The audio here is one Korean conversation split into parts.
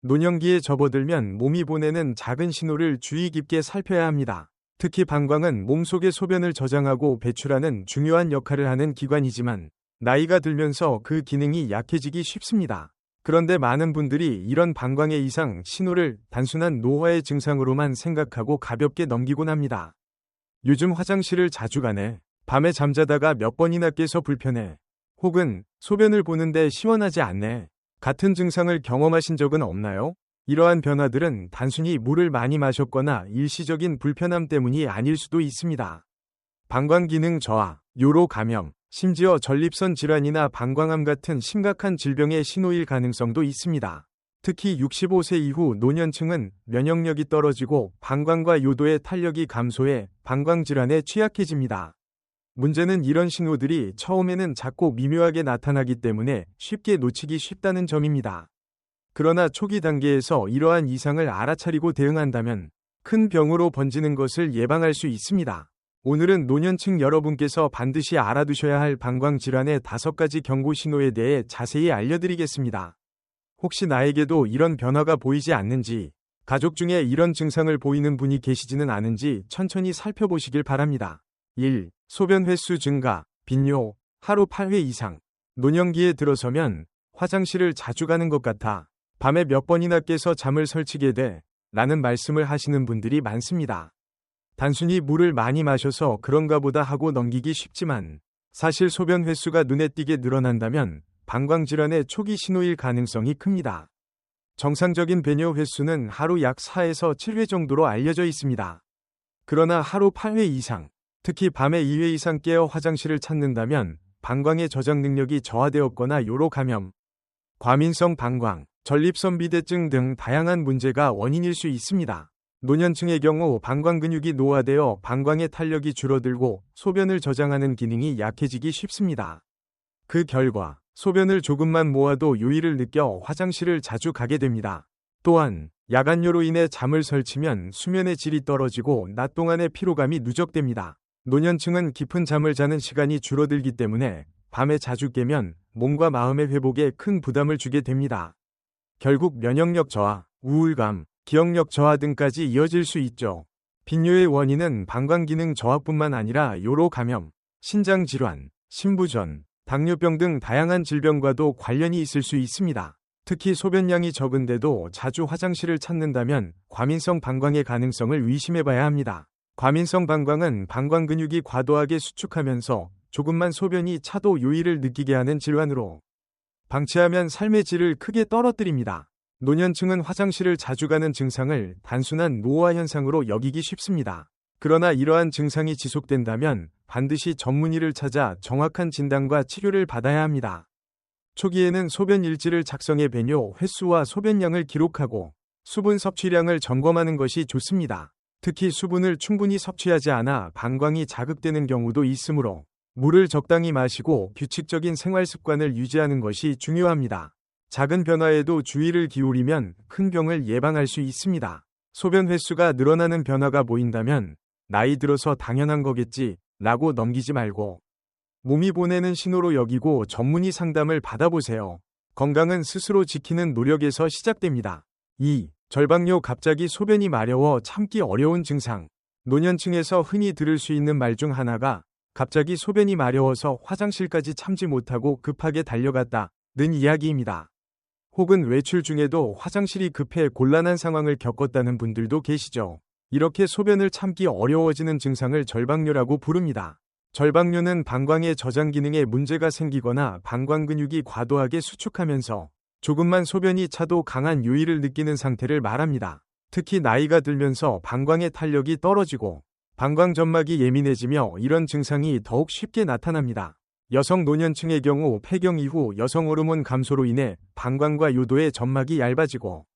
노년기에 접어들면 몸이 보내는 작은 신호를 주의 깊게 살펴야 합니다. 특히 방광은 몸속의 소변을 저장하고 배출하는 중요한 역할을 하는 기관이지만 나이가 들면서 그 기능이 약해지기 쉽습니다. 그런데 많은 분들이 이런 방광의 이상 신호를 단순한 노화의 증상으로만 생각하고 가볍게 넘기곤 합니다. 요즘 화장실을 자주 가네. 밤에 잠자다가 몇 번이나 깨서 불편해. 혹은 소변을 보는데 시원하지 않네. 같은 증상을 경험하신 적은 없나요? 이러한 변화들은 단순히 물을 많이 마셨거나 일시적인 불편함 때문이 아닐 수도 있습니다. 방광 기능 저하, 요로 감염, 심지어 전립선 질환이나 방광암 같은 심각한 질병의 신호일 가능성도 있습니다. 특히 65세 이후 노년층은 면역력이 떨어지고 방광과 요도의 탄력이 감소해 방광 질환에 취약해집니다. 문제는 이런 신호들이 처음에는 작고 미묘하게 나타나기 때문에 쉽게 놓치기 쉽다는 점입니다. 그러나 초기 단계에서 이러한 이상을 알아차리고 대응한다면 큰 병으로 번지는 것을 예방할 수 있습니다. 오늘은 노년층 여러분께서 반드시 알아두셔야 할 방광 질환의 5가지 경고 신호에 대해 자세히 알려드리겠습니다. 혹시 나에게도 이런 변화가 보이지 않는지, 가족 중에 이런 증상을 보이는 분이 계시지는 않은지 천천히 살펴보시길 바랍니다. 1. 소변 횟수 증가, 빈뇨, 하루 8회 이상. 노년기에 들어서면 화장실을 자주 가는 것 같아. 밤에 몇 번이나 깨서 잠을 설치게 돼. 라는 말씀을 하시는 분들이 많습니다. 단순히 물을 많이 마셔서 그런가 보다 하고 넘기기 쉽지만 사실 소변 횟수가 눈에 띄게 늘어난다면 방광질환의 초기 신호일 가능성이 큽니다. 정상적인 배뇨 횟수는 하루 약 4에서 7회 정도로 알려져 있습니다. 그러나 하루 8회 이상, 특히 밤에 2회 이상 깨어 화장실을 찾는다면 방광의 저장 능력이 저하되었거나 요로 감염, 과민성 방광, 전립선 비대증 등 다양한 문제가 원인일 수 있습니다. 노년층의 경우 방광 근육이 노화되어 방광의 탄력이 줄어들고 소변을 저장하는 기능이 약해지기 쉽습니다. 그 결과 소변을 조금만 모아도 요일을 느껴 화장실을 자주 가게 됩니다. 또한 야간요로 인해 잠을 설치면 수면의 질이 떨어지고 낮 동안의 피로감이 누적됩니다. 노년층은 깊은 잠을 자는 시간이 줄어들기 때문에 밤에 자주 깨면 몸과 마음의 회복에 큰 부담을 주게 됩니다. 결국 면역력 저하, 우울감, 기억력 저하 등까지 이어질 수 있죠. 빈뇨의 원인은 방광 기능 저하뿐만 아니라 요로 감염, 신장 질환, 신부전, 당뇨병 등 다양한 질병과도 관련이 있을 수 있습니다. 특히 소변량이 적은데도 자주 화장실을 찾는다면 과민성 방광의 가능성을 의심해봐야 합니다. 과민성 방광은 방광 근육이 과도하게 수축하면서 조금만 소변이 차도 요일을 느끼게 하는 질환으로 방치하면 삶의 질을 크게 떨어뜨립니다. 노년층은 화장실을 자주 가는 증상을 단순한 노화 현상으로 여기기 쉽습니다. 그러나 이러한 증상이 지속된다면 반드시 전문의를 찾아 정확한 진단과 치료를 받아야 합니다. 초기에는 소변 일지를 작성해 배뇨 횟수와 소변량을 기록하고 수분 섭취량을 점검하는 것이 좋습니다. 특히 수분을 충분히 섭취하지 않아 방광이 자극되는 경우도 있으므로 물을 적당히 마시고 규칙적인 생활 습관을 유지하는 것이 중요합니다. 작은 변화에도 주의를 기울이면 큰 병을 예방할 수 있습니다. 소변 횟수가 늘어나는 변화가 보인다면 나이 들어서 당연한 거겠지 라고 넘기지 말고 몸이 보내는 신호로 여기고 전문의 상담을 받아보세요. 건강은 스스로 지키는 노력에서 시작됩니다. 2. 절박뇨 갑자기 소변이 마려워 참기 어려운 증상. 노년층에서 흔히 들을 수 있는 말 중 하나가 갑자기 소변이 마려워서 화장실까지 참지 못하고 급하게 달려갔다는 이야기입니다. 혹은 외출 중에도 화장실이 급해 곤란한 상황을 겪었다는 분들도 계시죠. 이렇게 소변을 참기 어려워지는 증상을 절박뇨라고 부릅니다. 절박뇨는 방광의 저장 기능에 문제가 생기거나 방광 근육이 과도하게 수축하면서 조금만 소변이 차도 강한 요일을 느끼는 상태를 말합니다. 특히 나이가 들면서 방광의 탄력이 떨어지고 방광 점막이 예민해지며 이런 증상이 더욱 쉽게 나타납니다. 여성 노년층의 경우 폐경 이후 여성 호르몬 감소로 인해 방광과 요도의 점막이 얇아지고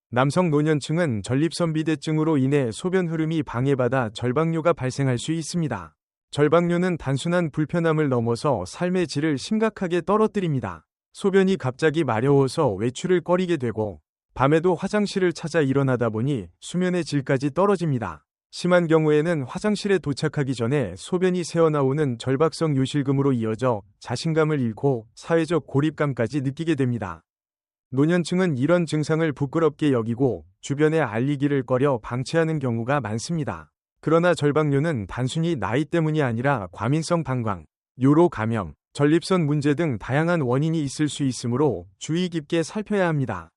남성 노년층은 전립선 비대증으로 인해 소변 흐름이 방해받아 절박뇨가 발생할 수 있습니다. 절박뇨는 단순한 불편함을 넘어서 삶의 질을 심각하게 떨어뜨립니다. 소변이 갑자기 마려워서 외출을 꺼리게 되고 밤에도 화장실을 찾아 일어나다 보니 수면의 질까지 떨어집니다. 심한 경우에는 화장실에 도착하기 전에 소변이 새어나오는 절박성 요실금으로 이어져 자신감을 잃고 사회적 고립감까지 느끼게 됩니다. 노년층은 이런 증상을 부끄럽게 여기고 주변에 알리기를 꺼려 방치하는 경우가 많습니다. 그러나 절박뇨는 단순히 나이 때문이 아니라 과민성 방광, 요로 감염, 전립선 문제 등 다양한 원인이 있을 수 있으므로 주의 깊게 살펴야 합니다.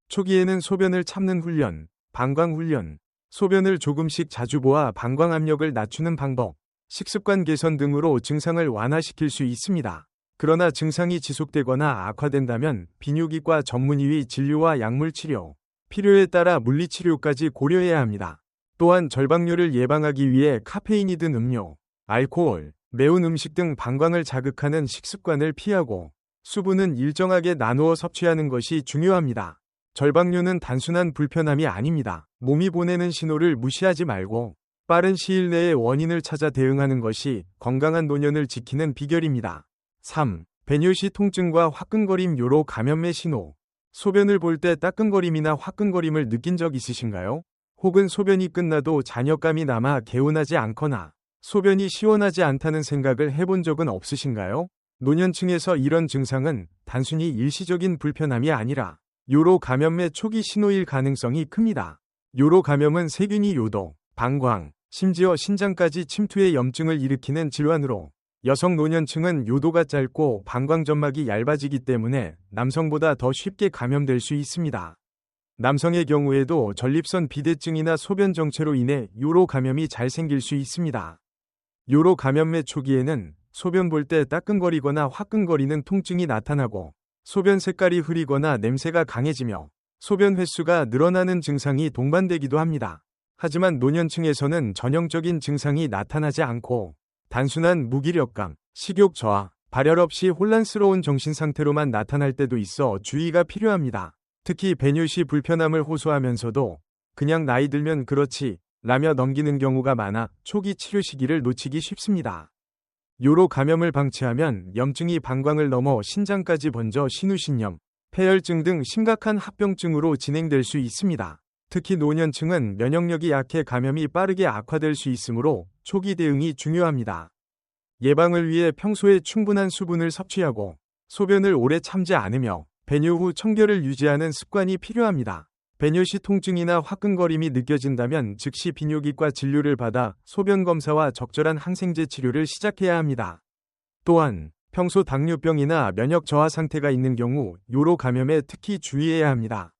초기에는 소변을 참는 훈련, 방광 훈련, 소변을 조금씩 자주 보아 방광 압력을 낮추는 방법, 식습관 개선 등으로 증상을 완화시킬 수 있습니다. 그러나 증상이 지속되거나 악화된다면 비뇨기과 전문의의 진료와 약물 치료, 필요에 따라 물리치료까지 고려해야 합니다. 또한 절박뇨를 예방하기 위해 카페인이 든 음료, 알코올, 매운 음식 등 방광을 자극하는 식습관을 피하고 수분은 일정하게 나누어 섭취하는 것이 중요합니다. 절박뇨는 단순한 불편함이 아닙니다. 몸이 보내는 신호를 무시하지 말고 빠른 시일 내에 원인을 찾아 대응하는 것이 건강한 노년을 지키는 비결입니다. 3. 배뇨시 통증과 화끈거림 요로 감염의 신호. 소변을 볼 때 따끔거림이나 화끈거림을 느낀 적 있으신가요? 혹은 소변이 끝나도 잔여감이 남아 개운하지 않거나 소변이 시원하지 않다는 생각을 해본 적은 없으신가요? 노년층에서 이런 증상은 단순히 일시적인 불편함이 아니라 요로 감염의 초기 신호일 가능성이 큽니다. 요로 감염은 세균이 요도, 방광, 심지어 신장까지 침투해 염증을 일으키는 질환으로 여성 노년층은 요도가 짧고 방광점막이 얇아지기 때문에 남성보다 더 쉽게 감염될 수 있습니다. 남성의 경우에도 전립선 비대증이나 소변 정체로 인해 요로 감염이 잘 생길 수 있습니다. 요로 감염의 초기에는 소변 볼 때 따끔거리거나 화끈거리는 통증이 나타나고 소변 색깔이 흐리거나 냄새가 강해지며 소변 횟수가 늘어나는 증상이 동반되기도 합니다. 하지만 노년층에서는 전형적인 증상이 나타나지 않고 단순한 무기력감, 식욕 저하, 발열 없이 혼란스러운 정신 상태로만 나타날 때도 있어 주의가 필요합니다. 특히 배뇨시 불편함을 호소하면서도 그냥 나이 들면 그렇지 라며 넘기는 경우가 많아 초기 치료 시기를 놓치기 쉽습니다. 요로 감염을 방치하면 염증이 방광을 넘어 신장까지 번져 신우신염, 폐혈증 등 심각한 합병증으로 진행될 수 있습니다. 특히 노년층은 면역력이 약해 감염이 빠르게 악화될 수 있으므로 초기 대응이 중요합니다. 예방을 위해 평소에 충분한 수분을 섭취하고 소변을 오래 참지 않으며 배뇨 후 청결을 유지하는 습관이 필요합니다. 배뇨시 통증이나 화끈거림이 느껴진다면 즉시 비뇨기과 진료를 받아 소변 검사와 적절한 항생제 치료를 시작해야 합니다. 또한 평소 당뇨병이나 면역 저하 상태가 있는 경우 요로 감염에 특히 주의해야 합니다.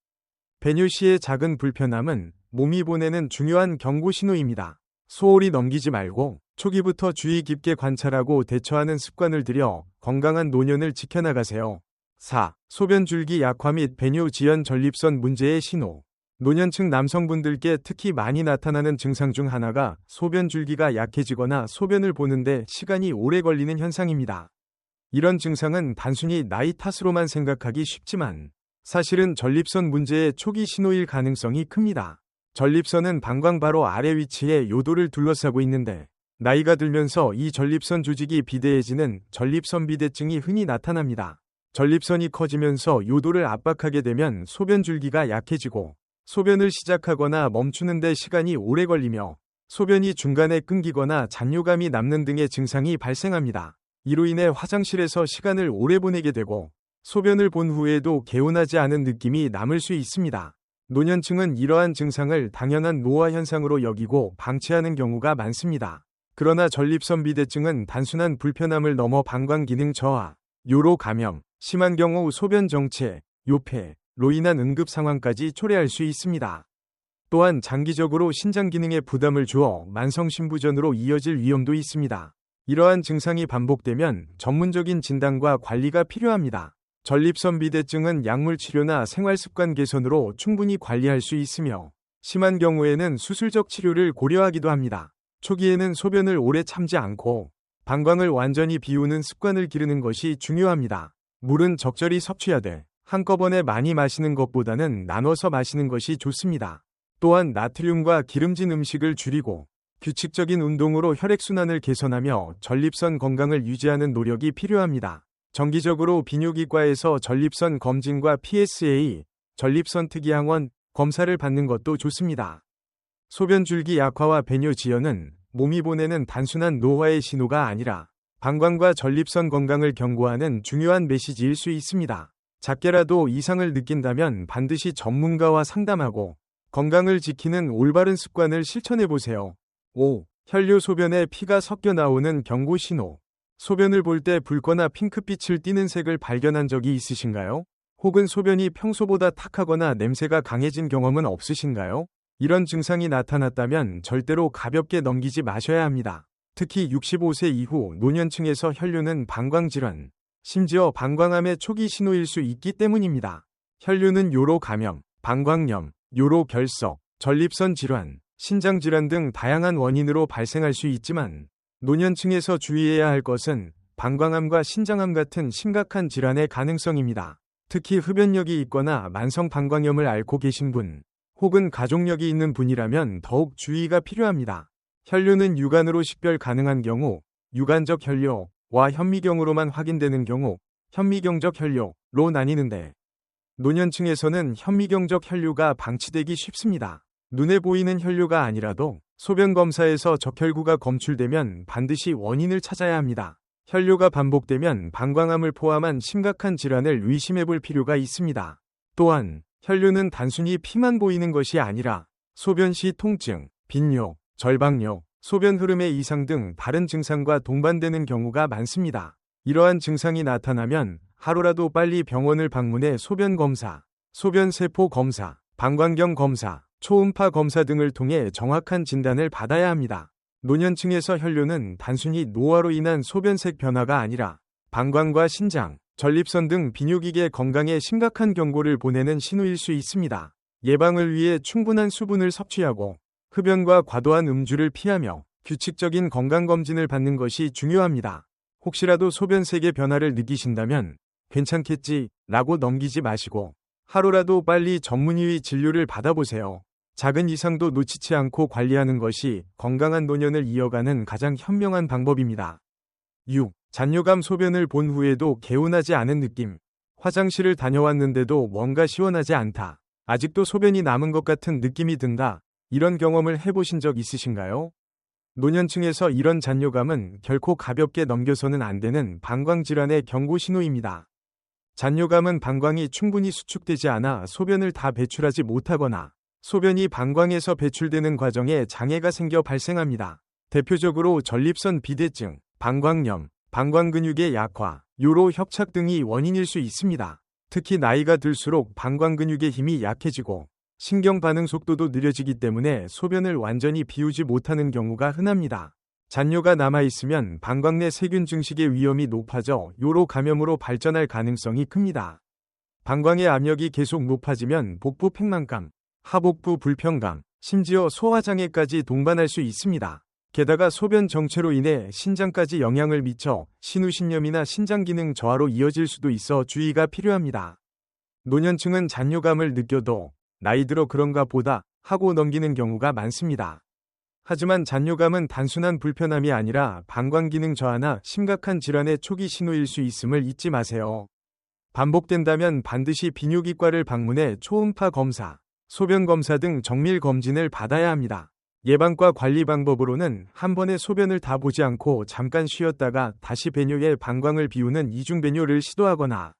배뇨시의 작은 불편함은 몸이 보내는 중요한 경고 신호입니다. 소홀히 넘기지 말고 초기부터 주의 깊게 관찰하고 대처하는 습관을 들여 건강한 노년을 지켜나가세요. 4. 소변 줄기 약화 및 배뇨 지연 전립선 문제의 신호. 노년층 남성분들께 특히 많이 나타나는 증상 중 하나가 소변 줄기가 약해지거나 소변을 보는데 시간이 오래 걸리는 현상입니다. 이런 증상은 단순히 나이 탓으로만 생각하기 쉽지만 사실은 전립선 문제의 초기 신호일 가능성이 큽니다. 전립선은 방광 바로 아래 위치에 요도를 둘러싸고 있는데 나이가 들면서 이 전립선 조직이 비대해지는 전립선 비대증이 흔히 나타납니다. 전립선이 커지면서 요도를 압박하게 되면 소변 줄기가 약해지고 소변을 시작하거나 멈추는 데 시간이 오래 걸리며 소변이 중간에 끊기거나 잔뇨감이 남는 등의 증상이 발생합니다. 이로 인해 화장실에서 시간을 오래 보내게 되고 소변을 본 후에도 개운하지 않은 느낌이 남을 수 있습니다. 노년층은 이러한 증상을 당연한 노화 현상으로 여기고 방치하는 경우가 많습니다. 그러나 전립선 비대증은 단순한 불편함을 넘어 방광 기능 저하, 요로 감염, 심한 경우 소변 정체, 요폐로 인한 응급 상황까지 초래할 수 있습니다. 또한 장기적으로 신장 기능에 부담을 주어 만성 신부전으로 이어질 위험도 있습니다. 이러한 증상이 반복되면 전문적인 진단과 관리가 필요합니다. 전립선 비대증은 약물 치료나 생활습관 개선으로 충분히 관리할 수 있으며 심한 경우에는 수술적 치료를 고려하기도 합니다. 초기에는 소변을 오래 참지 않고 방광을 완전히 비우는 습관을 기르는 것이 중요합니다. 물은 적절히 섭취하되 한꺼번에 많이 마시는 것보다는 나눠서 마시는 것이 좋습니다. 또한 나트륨과 기름진 음식을 줄이고 규칙적인 운동으로 혈액순환을 개선하며 전립선 건강을 유지하는 노력이 필요합니다. 정기적으로 비뇨기과에서 전립선 검진과 PSA, 전립선 특이항원 검사를 받는 것도 좋습니다. 소변줄기 약화와 배뇨 지연은 몸이 보내는 단순한 노화의 신호가 아니라 방광과 전립선 건강을 경고하는 중요한 메시지일 수 있습니다. 작게라도 이상을 느낀다면 반드시 전문가와 상담하고 건강을 지키는 올바른 습관을 실천해 보세요. 5. 혈류 소변에 피가 섞여 나오는 경고 신호. 소변을 볼 때 붉거나 핑크빛을 띠는 색을 발견한 적이 있으신가요? 혹은 소변이 평소보다 탁하거나 냄새가 강해진 경험은 없으신가요? 이런 증상이 나타났다면 절대로 가볍게 넘기지 마셔야 합니다. 특히 65세 이후 노년층에서 혈류는 방광질환, 심지어 방광암의 초기 신호일 수 있기 때문입니다. 혈류는 요로 감염, 방광염, 요로 결석, 전립선 질환, 신장 질환 등 다양한 원인으로 발생할 수 있지만 노년층에서 주의해야 할 것은 방광암과 신장암 같은 심각한 질환의 가능성입니다. 특히 흡연력이 있거나 만성 방광염을 앓고 계신 분, 혹은 가족력이 있는 분이라면 더욱 주의가 필요합니다. 혈류는 유관으로 식별 가능한 경우, 유관적 혈류와 현미경으로만 확인되는 경우, 현미경적 혈류로 나뉘는데, 노년층에서는 현미경적 혈류가 방치되기 쉽습니다. 눈에 보이는 혈류가 아니라도 소변 검사에서 적혈구가 검출되면 반드시 원인을 찾아야 합니다. 혈류가 반복되면 방광암을 포함한 심각한 질환을 의심해 볼 필요가 있습니다. 또한 혈류는 단순히 피만 보이는 것이 아니라 소변 시 통증, 빈뇨, 절박뇨, 소변 흐름의 이상 등 다른 증상과 동반되는 경우가 많습니다. 이러한 증상이 나타나면 하루라도 빨리 병원을 방문해 소변 검사, 소변 세포 검사, 방광경 검사, 초음파 검사 등을 통해 정확한 진단을 받아야 합니다. 노년층에서 혈류는 단순히 노화로 인한 소변색 변화가 아니라 방광과 신장, 전립선 등 비뇨기계 건강에 심각한 경고를 보내는 신호일 수 있습니다. 예방을 위해 충분한 수분을 섭취하고 흡연과 과도한 음주를 피하며 규칙적인 건강검진을 받는 것이 중요합니다. 혹시라도 소변색의 변화를 느끼신다면 괜찮겠지 라고 넘기지 마시고 하루라도 빨리 전문의 진료를 받아보세요. 작은 이상도 놓치지 않고 관리하는 것이 건강한 노년을 이어가는 가장 현명한 방법입니다. 6. 잔뇨감. 소변을 본 후에도 개운하지 않은 느낌. 화장실을 다녀왔는데도 뭔가 시원하지 않다. 아직도 소변이 남은 것 같은 느낌이 든다. 이런 경험을 해보신 적 있으신가요? 노년층에서 이런 잔뇨감은 결코 가볍게 넘겨서는 안 되는 방광질환의 경고 신호입니다. 잔뇨감은 방광이 충분히 수축되지 않아 소변을 다 배출하지 못하거나 소변이 방광에서 배출되는 과정에 장애가 생겨 발생합니다. 대표적으로 전립선 비대증, 방광염, 방광근육의 약화, 요로 협착 등이 원인일 수 있습니다. 특히 나이가 들수록 방광근육의 힘이 약해지고 신경 반응 속도도 느려지기 때문에 소변을 완전히 비우지 못하는 경우가 흔합니다. 잔뇨가 남아있으면 방광 내 세균 증식의 위험이 높아져 요로 감염으로 발전할 가능성이 큽니다. 방광의 압력이 계속 높아지면 복부 팽만감, 하복부 불편감, 심지어 소화장애까지 동반할 수 있습니다. 게다가 소변 정체로 인해 신장까지 영향을 미쳐 신우신염이나 신장기능 저하로 이어질 수도 있어 주의가 필요합니다. 노년층은 잔뇨감을 느껴도 나이 들어 그런가 보다 하고 넘기는 경우가 많습니다. 하지만 잔뇨감은 단순한 불편함이 아니라 방광기능 저하나 심각한 질환의 초기 신호일 수 있음을 잊지 마세요. 반복된다면 반드시 비뇨기과를 방문해 초음파 검사, 소변 검사 등 정밀 검진을 받아야 합니다. 예방과 관리 방법으로는 한 번에 소변을 다 보지 않고 잠깐 쉬었다가 다시 배뇨에 방광을 비우는 이중배뇨를 시도하거나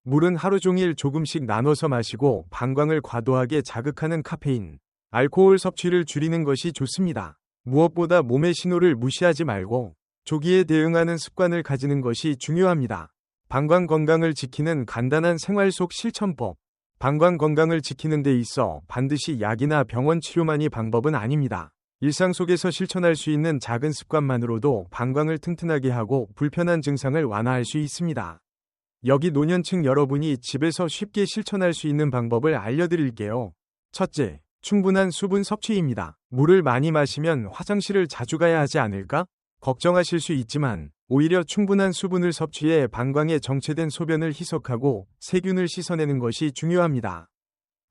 물은 하루 종일 조금씩 나눠서 마시고 방광을 과도하게 자극하는 카페인, 알코올 섭취를 줄이는 것이 좋습니다. 무엇보다 몸의 신호를 무시하지 말고 조기에 대응하는 습관을 가지는 것이 중요합니다. 방광 건강을 지키는 간단한 생활 속 실천법. 방광 건강을 지키는 데 있어 반드시 약이나 병원 치료만이 방법은 아닙니다. 일상 속에서 실천할 수 있는 작은 습관만으로도 방광을 튼튼하게 하고 불편한 증상을 완화할 수 있습니다. 여기 노년층 여러분이 집에서 쉽게 실천할 수 있는 방법을 알려드릴게요. 첫째, 충분한 수분 섭취입니다. 물을 많이 마시면 화장실을 자주 가야 하지 않을까? 걱정하실 수 있지만 오히려 충분한 수분을 섭취해 방광에 정체된 소변을 희석하고 세균을 씻어내는 것이 중요합니다.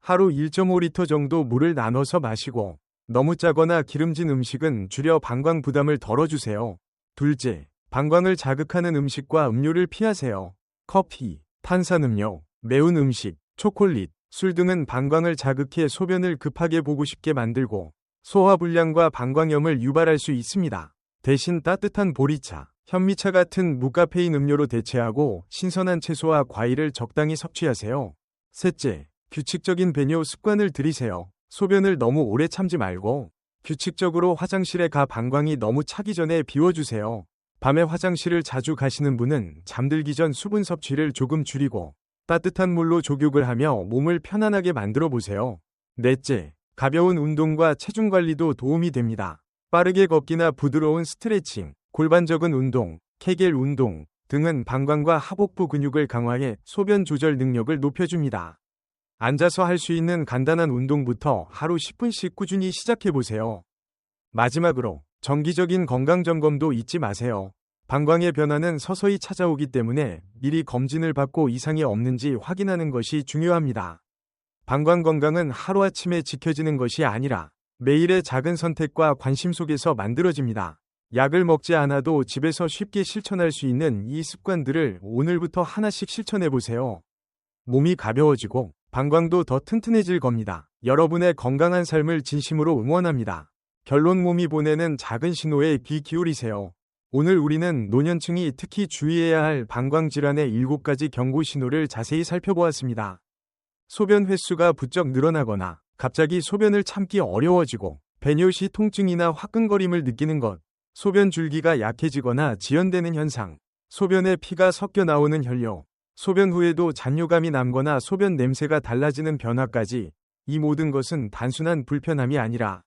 하루 1.5리터 정도 물을 나눠서 마시고 너무 짜거나 기름진 음식은 줄여 방광 부담을 덜어주세요. 둘째, 방광을 자극하는 음식과 음료를 피하세요. 커피, 탄산음료, 매운 음식, 초콜릿, 술 등은 방광을 자극해 소변을 급하게 보고 싶게 만들고 소화불량과 방광염을 유발할 수 있습니다. 대신 따뜻한 보리차, 현미차 같은 무카페인 음료로 대체하고 신선한 채소와 과일을 적당히 섭취하세요. 셋째, 규칙적인 배뇨 습관을 들이세요. 소변을 너무 오래 참지 말고 규칙적으로 화장실에 가 방광이 너무 차기 전에 비워주세요. 밤에 화장실을 자주 가시는 분은 잠들기 전 수분 섭취를 조금 줄이고 따뜻한 물로 족욕을 하며 몸을 편안하게 만들어 보세요. 넷째, 가벼운 운동과 체중 관리도 도움이 됩니다. 빠르게 걷기나 부드러운 스트레칭, 골반적인 운동, 케겔 운동 등은 방광과 하복부 근육을 강화해 소변 조절 능력을 높여줍니다. 앉아서 할 수 있는 간단한 운동부터 하루 10분씩 꾸준히 시작해보세요. 마지막으로 정기적인 건강점검도 잊지 마세요. 방광의 변화는 서서히 찾아오기 때문에 미리 검진을 받고 이상이 없는지 확인하는 것이 중요합니다. 방광 건강은 하루아침에 지켜지는 것이 아니라 매일의 작은 선택과 관심 속에서 만들어집니다. 약을 먹지 않아도 집에서 쉽게 실천할 수 있는 이 습관들을 오늘부터 하나씩 실천해보세요. 몸이 가벼워지고 방광도 더 튼튼해질 겁니다. 여러분의 건강한 삶을 진심으로 응원합니다. 결론, 몸이 보내는 작은 신호에 귀 기울이세요. 오늘 우리는 노년층이 특히 주의해야 할 방광 질환의 7가지 경고 신호를 자세히 살펴보았습니다. 소변 횟수가 부쩍 늘어나거나 갑자기 소변을 참기 어려워지고 배뇨 시 통증이나 화끈거림을 느끼는 것, 소변 줄기가 약해지거나 지연되는 현상, 소변에 피가 섞여 나오는 혈뇨, 소변 후에도 잔뇨감이 남거나 소변 냄새가 달라지는 변화까지, 이 모든 것은 단순한 불편함이 아니라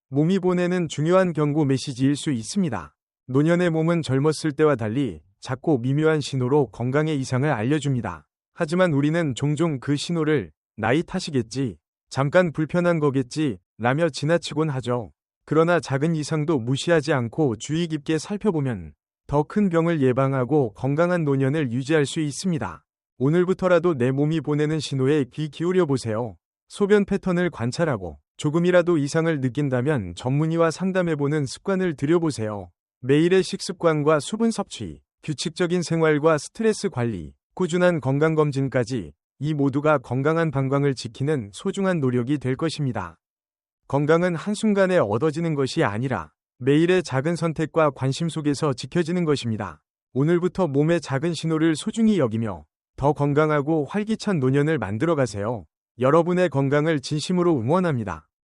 몸이 보내는 중요한 경고 메시지일 수 있습니다. 노년의 몸은 젊었을 때와 달리 작고 미묘한 신호로 건강의 이상을 알려줍니다. 하지만 우리는 종종 그 신호를 나이 탓이겠지, 잠깐 불편한 거겠지 라며 지나치곤 하죠. 그러나 작은 이상도 무시하지 않고 주의 깊게 살펴보면 더 큰 병을 예방하고 건강한 노년을 유지할 수 있습니다. 오늘부터라도 내 몸이 보내는 신호에 귀 기울여 보세요. 소변 패턴을 관찰하고 조금이라도 이상을 느낀다면 전문의와 상담해보는 습관을 들여보세요. 매일의 식습관과 수분 섭취, 규칙적인 생활과 스트레스 관리, 꾸준한 건강검진까지, 이 모두가 건강한 방광을 지키는 소중한 노력이 될 것입니다. 건강은 한순간에 얻어지는 것이 아니라 매일의 작은 선택과 관심 속에서 지켜지는 것입니다. 오늘부터 몸의 작은 신호를 소중히 여기며 더 건강하고 활기찬 노년을 만들어 가세요. 여러분의 건강을 진심으로 응원합니다.